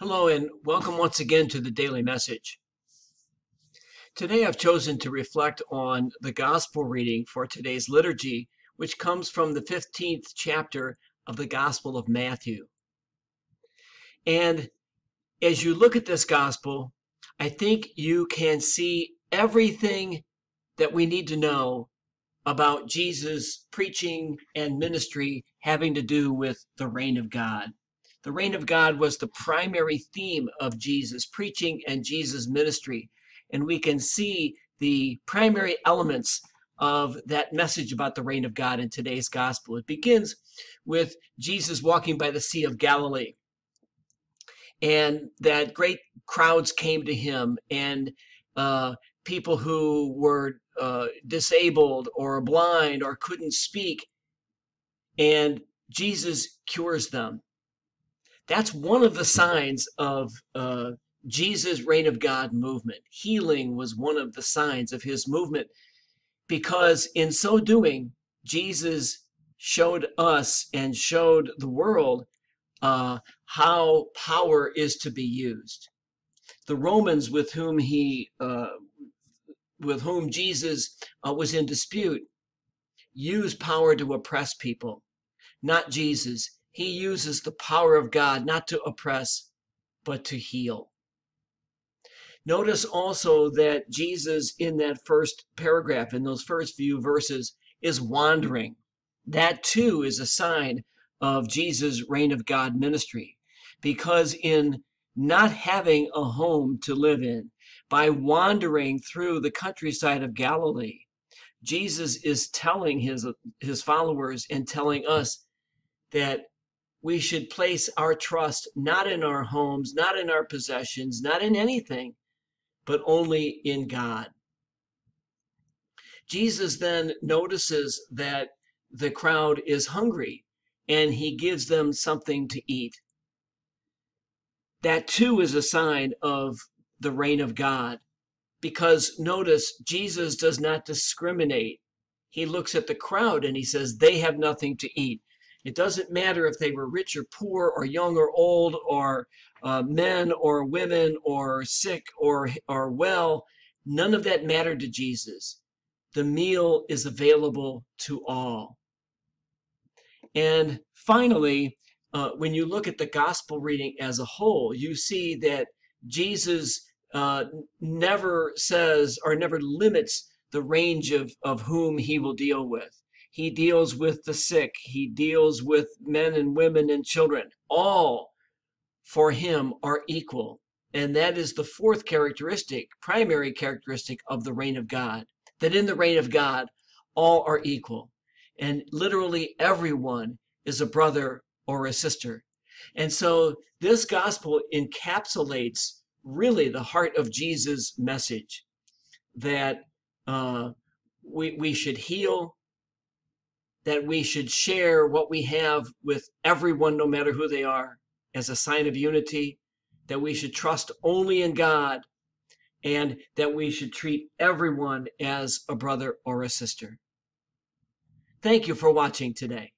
Hello and welcome once again to the Daily Message. Today I've chosen to reflect on the gospel reading for today's liturgy, which comes from the 15th chapter of the Gospel of Matthew. And as you look at this gospel, I think you can see everything that we need to know about Jesus' preaching and ministry having to do with the reign of God. The reign of God was the primary theme of Jesus' preaching and Jesus' ministry. And we can see the primary elements of that message about the reign of God in today's gospel. It begins with Jesus walking by the Sea of Galilee, and that great crowds came to him, and people who were disabled or blind or couldn't speak, and Jesus cures them. That's one of the signs of Jesus' reign of God movement. Healing was one of the signs of his movement, because in so doing, Jesus showed us and showed the world how power is to be used. The Romans with whom Jesus was in dispute used power to oppress people, not Jesus. He uses the power of God not to oppress, but to heal. Notice also that Jesus, in that first paragraph, in those first few verses, is wandering. That too is a sign of Jesus' reign of God ministry, because in not having a home to live in, by wandering through the countryside of Galilee, Jesus is telling his followers and telling us that we should place our trust not in our homes, not in our possessions, not in anything, but only in God. Jesus then notices that the crowd is hungry, and he gives them something to eat. That too is a sign of the reign of God, because notice, Jesus does not discriminate. He looks at the crowd and he says, they have nothing to eat. It doesn't matter if they were rich or poor or young or old or men or women or sick or well. None of that mattered to Jesus. The meal is available to all. And finally, when you look at the gospel reading as a whole, you see that Jesus never says or never limits the range of whom he will deal with. He deals with the sick. He deals with men and women and children. All for him are equal. And that is the fourth characteristic, primary characteristic of the reign of God, that in the reign of God, all are equal. And literally everyone is a brother or a sister. And so this gospel encapsulates really the heart of Jesus' message, that we should heal, that we should share what we have with everyone, no matter who they are, as a sign of unity, that we should trust only in God, and that we should treat everyone as a brother or a sister. Thank you for watching today.